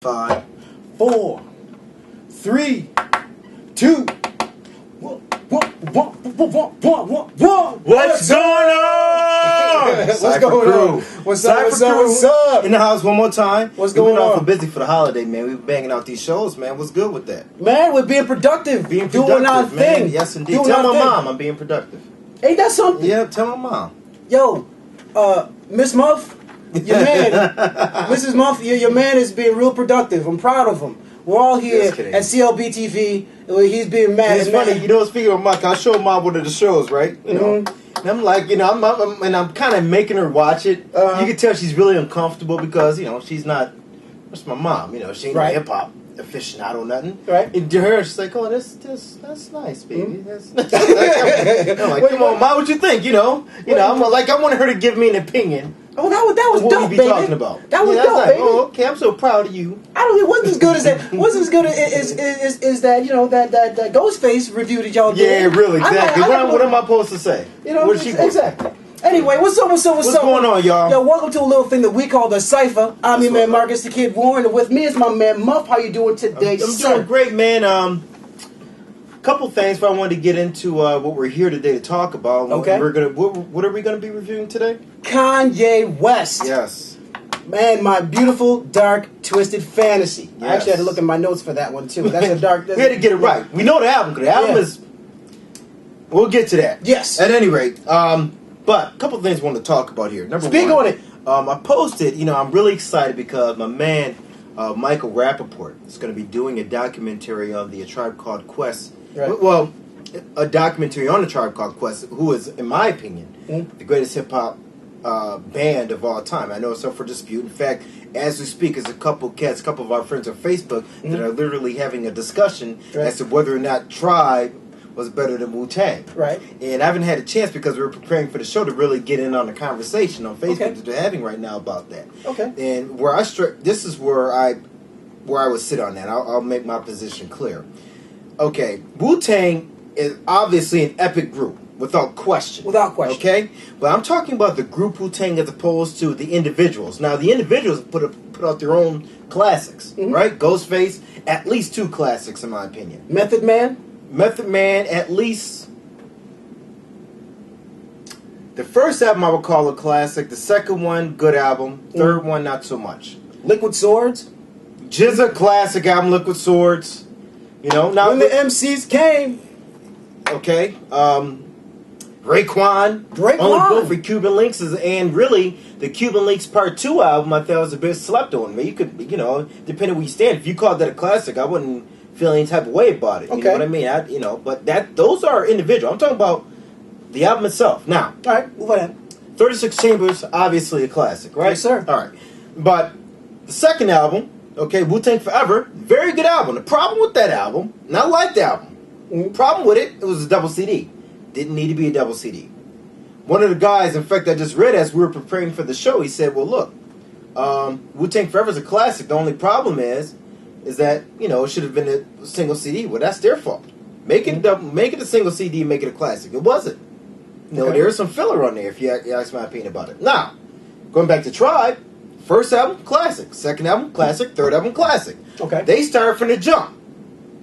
5, 4, 3, 2. What's going on? What's going on? What's up? What's up? In the house one more time. What's going on? on? We're busy for the holiday, man. We've been banging out these shows, man. What's good with that? Man, we're being productive. Doing our man. thing. Yes, indeed. Doing Tell our my thing. mom I'm being productive. Ain't that something? Yeah, tell my mom. Yo, Miss Muff, your man, Mrs. Muff, your man is being real productive. I'm proud of him. We're all here Just kidding. at clbTV. He's being mad. It's funny, you know, speaking of Mike, I showed Mom one of the shows, right? You know, and I'm like, you know, I'm kind of making her watch it. You can tell she's really uncomfortable because, you know, she's not, that's my mom, you know, she ain't Right. a hip-hop aficionado or nothing. Right. And to her, she's like, oh, that's nice, baby. That's I'm like, come on, Mom, what you think, you know? I'm like, I wanted her to give me an opinion. Oh, that was What dope, we be baby. talking about? That was I was dope, like, baby. oh, okay, I'm so proud of you. I don't. It wasn't as good as that. Wasn't as good is that that Ghostface review that y'all did. Yeah, really, exactly. I like What am I supposed to say? You know, what is she supposed to say? exactly. Anyway, what's up? What's going on, y'all? Yo, welcome to a little thing that we call the Cipher. I'm your man Marcus, the Kid Warren, and with me is my man Muff. How you doing today, I'm sir? doing great, man. Couple things, but I wanted to get into what we're here today to talk about. Okay. What are we gonna be reviewing today? Kanye West. Yes. Man, my beautiful, dark, twisted fantasy. I Yes. actually had to look at my notes for that one too. That's a dark. We had to get it right. We know the album. 'Cause the album is. We'll get to that. Yes. At any rate, but a couple things I want to talk about here. Number Speak one, on it. I posted. You know, I'm really excited because my man Michael Rappaport is going to be doing a documentary on the A Tribe Called Quest. Right. Well, a documentary on the Tribe Called Quest, who is, in my opinion, the greatest hip hop band of all time. I know it's up for dispute. In fact, as we speak, there's a couple of our friends on Facebook that are literally having a discussion as to whether or not Tribe was better than Wu-Tang. Right. And I haven't had a chance because we were preparing for the show to really get in on the conversation on Facebook that they're having right now about that. Okay. And this is where I would sit on that. I'll make my position clear. Okay, Wu-Tang is obviously an epic group, without question. Without question. Okay? But I'm talking about the group Wu-Tang as opposed to the individuals. Now, the individuals put out their own classics, right? Ghostface, at least 2 classics, in my opinion. Method Man, at least... The first album I would call a classic. The second one, good album. Third one, not so much. Liquid Swords. Jizza, classic album, Liquid Swords. You know, now When the MCs came. Okay. Raekwon. Only good for Cuban Links and really the Cuban Links Part 2 album I thought was a bit slept on. You could, depending where you stand. If you called that a classic, I wouldn't feel any type of way about it. You know what I mean? But those are individual. I'm talking about the album itself. Now, All right, move on. 36 Chambers, obviously a classic, right? Yes, sir. All right. But the second album, okay, Wu-Tang Forever, very good album. The problem with that album, and I like the album, problem with it was a double CD. Didn't need to be a double CD. One of the guys, in fact, I just read as we were preparing for the show, he said, well, look, Wu-Tang Forever is a classic. The only problem is that, it should have been a single CD. Well, that's their fault. Make it a single CD and make it a classic. It wasn't. There's some filler on there, if you ask my opinion about it. Now, going back to Tribe, first album, classic. Second album, classic. Third album, classic. Okay. They started from the jump.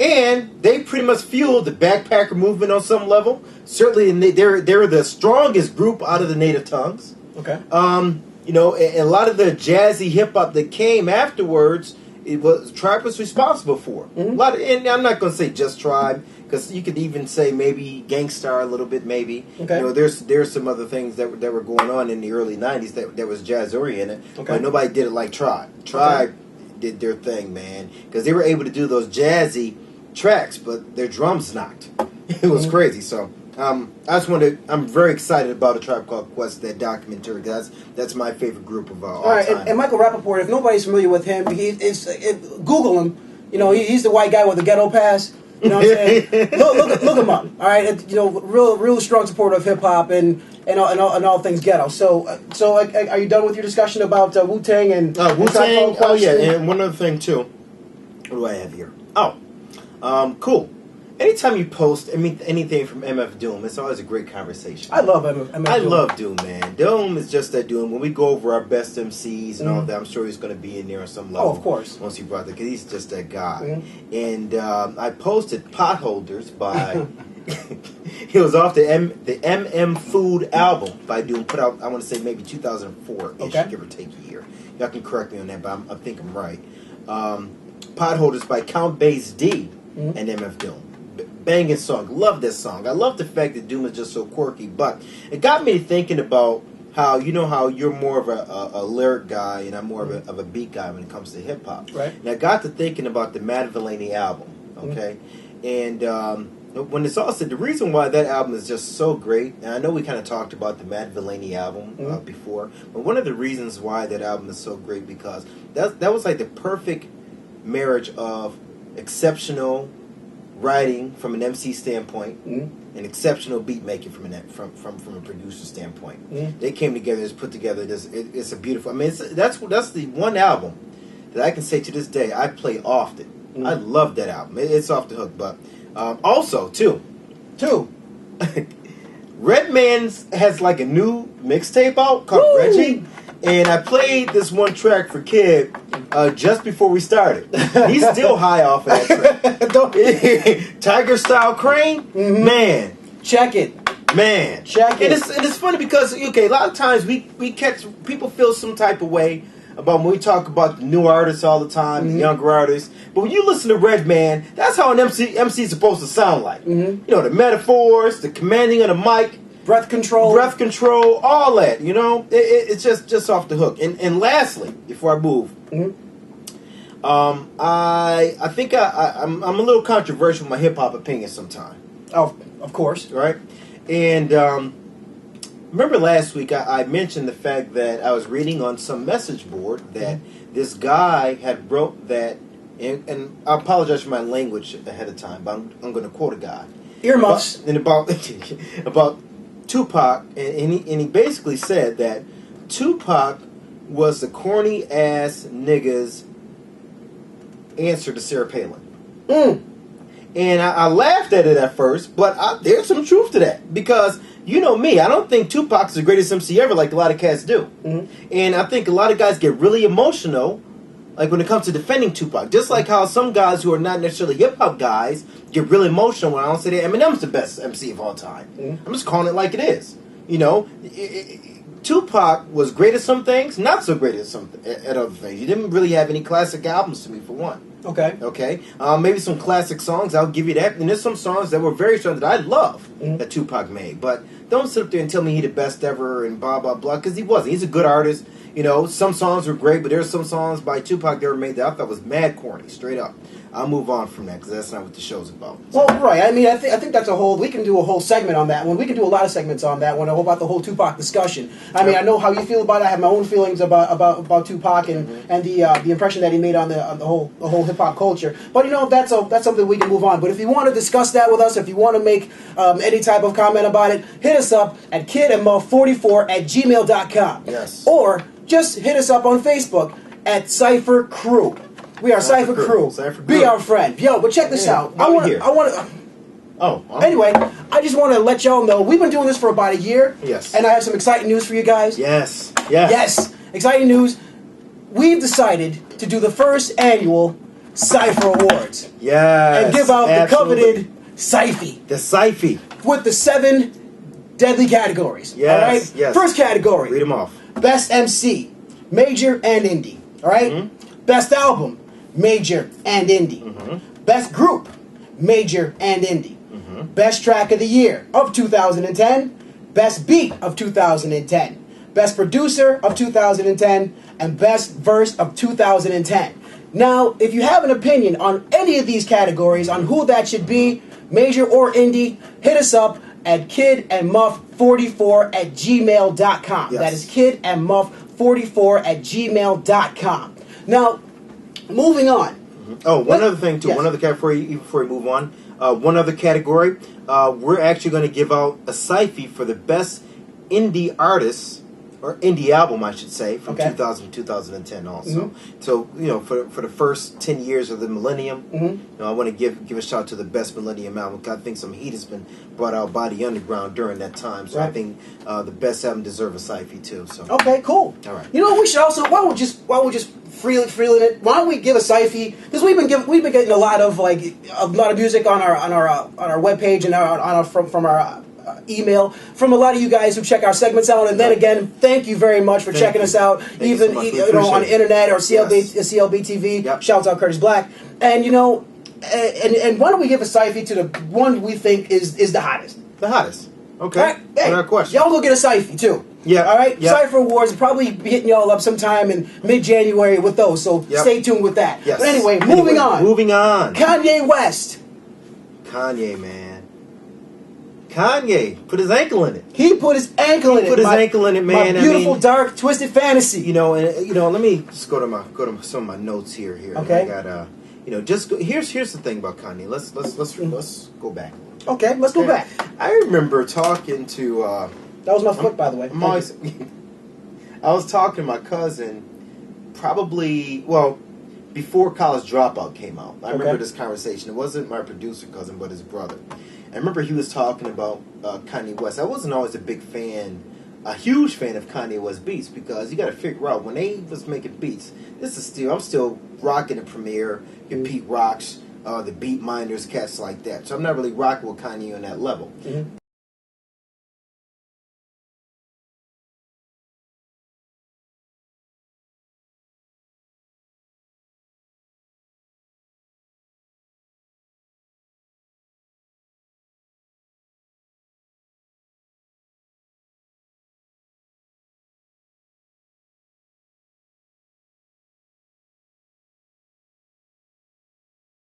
And they pretty much fueled the backpacker movement on some level. Certainly, they're the strongest group out of the native tongues. Okay. And a lot of the jazzy hip-hop that came afterwards, Tribe was responsible for. And I'm not going to say just Tribe, because you could even say maybe Gangstar a little bit, maybe. Okay. There's some other things that were going on in the early 90s that was jazz-oriented, but nobody did it like Tribe. Tribe did their thing, man, because they were able to do those jazzy tracks, but their drums knocked. It was crazy. So I'm very excited about A Tribe Called Quest, that documentary. That's my favorite group of all right, time. and Michael Rappaport, if nobody's familiar with him, Google him. He's the white guy with the ghetto pass. You know what I'm saying? look him up. All right, real strong supporter of hip hop and all things ghetto. So are you done with your discussion about Wu-Tang and Wu-Tang? and Oh yeah, and one other thing too. What do I have here? Oh, cool. anytime you post anything from MF Doom, it's always a great conversation. I love MF I Doom. love Doom, man. Doom is just that Doom. When we go over our best MCs and all that, I'm sure he's going to be in there on some level. Oh, of course. Once you brought that, because he's just that guy. And I posted Potholders by. It was off the MM Food album by Doom, put out, I want to say maybe 2004-ish, give or take a year. Y'all can correct me on that, but I think I'm right. Potholders by Count Bass D and MF Doom. Banging song. Love this song. I love the fact that Doom is just so quirky, but it got me thinking about how, you know how you're more of a lyric guy and I'm more of a beat guy when it comes to hip-hop. Right. And I got to thinking about the Matt Villani album, okay? And when it's all said, the reason why that album is just so great, and I know we kind of talked about the Matt Villani album before, but one of the reasons why that album is so great because that was like the perfect marriage of exceptional writing from an MC standpoint and exceptional beat making from a producer standpoint. They came together, it's put together. It's a beautiful. I mean, that's the one album that I can say to this day I play often. I love that album. It's off the hook, but. Also, too. Redman has like a new mixtape out called Reggie, and I played this one track for Kid just before we started. He's still high off of that track. Tiger Style Crane, man, check it, man, check it. And it's funny because a lot of times we catch people feel some type of way about when we talk about the new artists all the time, the younger artists. But when you listen to Redman, that's how an MC is supposed to sound like. You know, the metaphors, the commanding of the mic, breath control, all that. You know, it's just off the hook. And lastly, before I move, I think I'm a little controversial with my hip hop opinion sometimes. Oh, of course, right. And remember last week I mentioned the fact that I was reading on some message board that this guy had wrote that, and I apologize for my language ahead of time, but I'm going to quote a guy. Earmuffs. About Tupac, and he basically said that Tupac was the corny ass nigga's answer to Sarah Palin. And I laughed at it at first, but there's some truth to that. Because, you know me, I don't think Tupac's the greatest MC ever like a lot of cats do. And I think a lot of guys get really emotional, like when it comes to defending Tupac. Just like how some guys who are not necessarily hip-hop guys get really emotional when I don't say that Eminem's the best MC of all time. I'm just calling it like it is. You know, Tupac was great at some things, not so great at other things. He didn't really have any classic albums to me, for one. Okay. Maybe some classic songs, I'll give you that. And there's some songs that were very strong that I love that Tupac made. But don't sit up there and tell me he's the best ever and blah, blah, blah, because he wasn't. He's a good artist. You know, some songs were great, but there's some songs by Tupac that were made that I thought was mad corny, straight up. I'll move on from that because that's not what the show's about. Well, right. I mean, I think that's we can do a whole segment on that one. We can do a lot of segments on that one about the whole Tupac discussion. I mean, I know how you feel about it. I have my own feelings about Tupac and the impression that he made on the whole hip hop culture. But you know, that's something we can move on. But if you want to discuss that with us, if you want to make any type of comment about it, hit us up at kidandmuff44@gmail.com. Yes. Or just hit us up on Facebook at Cipher Crew. We are Cipher Crew. Be our friend. Yo, but check this out. I want to. Anyway, I just want to let y'all know we've been doing this for about a year. Yes. And I have some exciting news for you guys. Yes. Exciting news. We've decided to do the first annual Cipher Awards. Yes. And give out the coveted Cyphy. The Cyphy. With the 7 deadly categories. Yes. All right? Yes. First category. Read them off. Best MC, major and indie. All right? Best album, major and indie. Best group, major and indie. Best track of the year of 2010. Best beat of 2010. Best producer of 2010. And best verse of 2010. Now, if you have an opinion on any of these categories, on who that should be, major or indie, hit us up at kidandmuff44@gmail.com. Yes. That is kidandmuff44@gmail.com. Now, moving on. One other thing, too. Yes. One other category, even before we move on. One other category. We're actually going to give out a Cyphy for the best indie artists or indie album, I should say, from Okay. 2000 to 2010 also. So, you know, for the first 10 years of the millennium, you know, I want to give a shout out to the best millennium album, because I think some heat has been brought out by the underground during that time. So I think the best album deserves a Cipher too. So okay, cool. All right. You know what we should also, why don't we just freely it? Why don't we give a Cipher, because we've been getting a lot of music on our webpage and from our email from a lot of you guys who check our segments out, and then again, thank you very much for checking us out, even so much. on the internet or clbTV. Yep. Shouts out Curtis Black, and you know, and why don't we give a Cipher to the one we think is the hottest? The hottest. Okay. All right? Hey, without question. y'all go get a Cipher too. Yeah. All right. Yeah. Cipher Awards will probably be hitting y'all up sometime in mid-January with those. So stay tuned with that. Yes. But anyway, moving on. Moving on. Kanye West. Kanye, man. Kanye put his ankle in it. He put his ankle in it. Put his ankle in it, man. My beautiful, dark, twisted fantasy. You know, and you know, let me just go to some of my notes here. Okay. I got you know, just go, here's the thing about Kanye. Let's go back. Okay, let's go back. I remember talking to. That was my foot, by the way. I was talking to my cousin, probably before College Dropout came out. I remember this conversation. It wasn't my producer cousin, but his brother. I remember he was talking about Kanye West. I wasn't always a huge fan of Kanye West beats, because you got to figure out when they was making beats. I'm still rocking the Premier, your Pete Rocks, the Beat Minders, cats like that. So I'm not really rocking with Kanye on that level.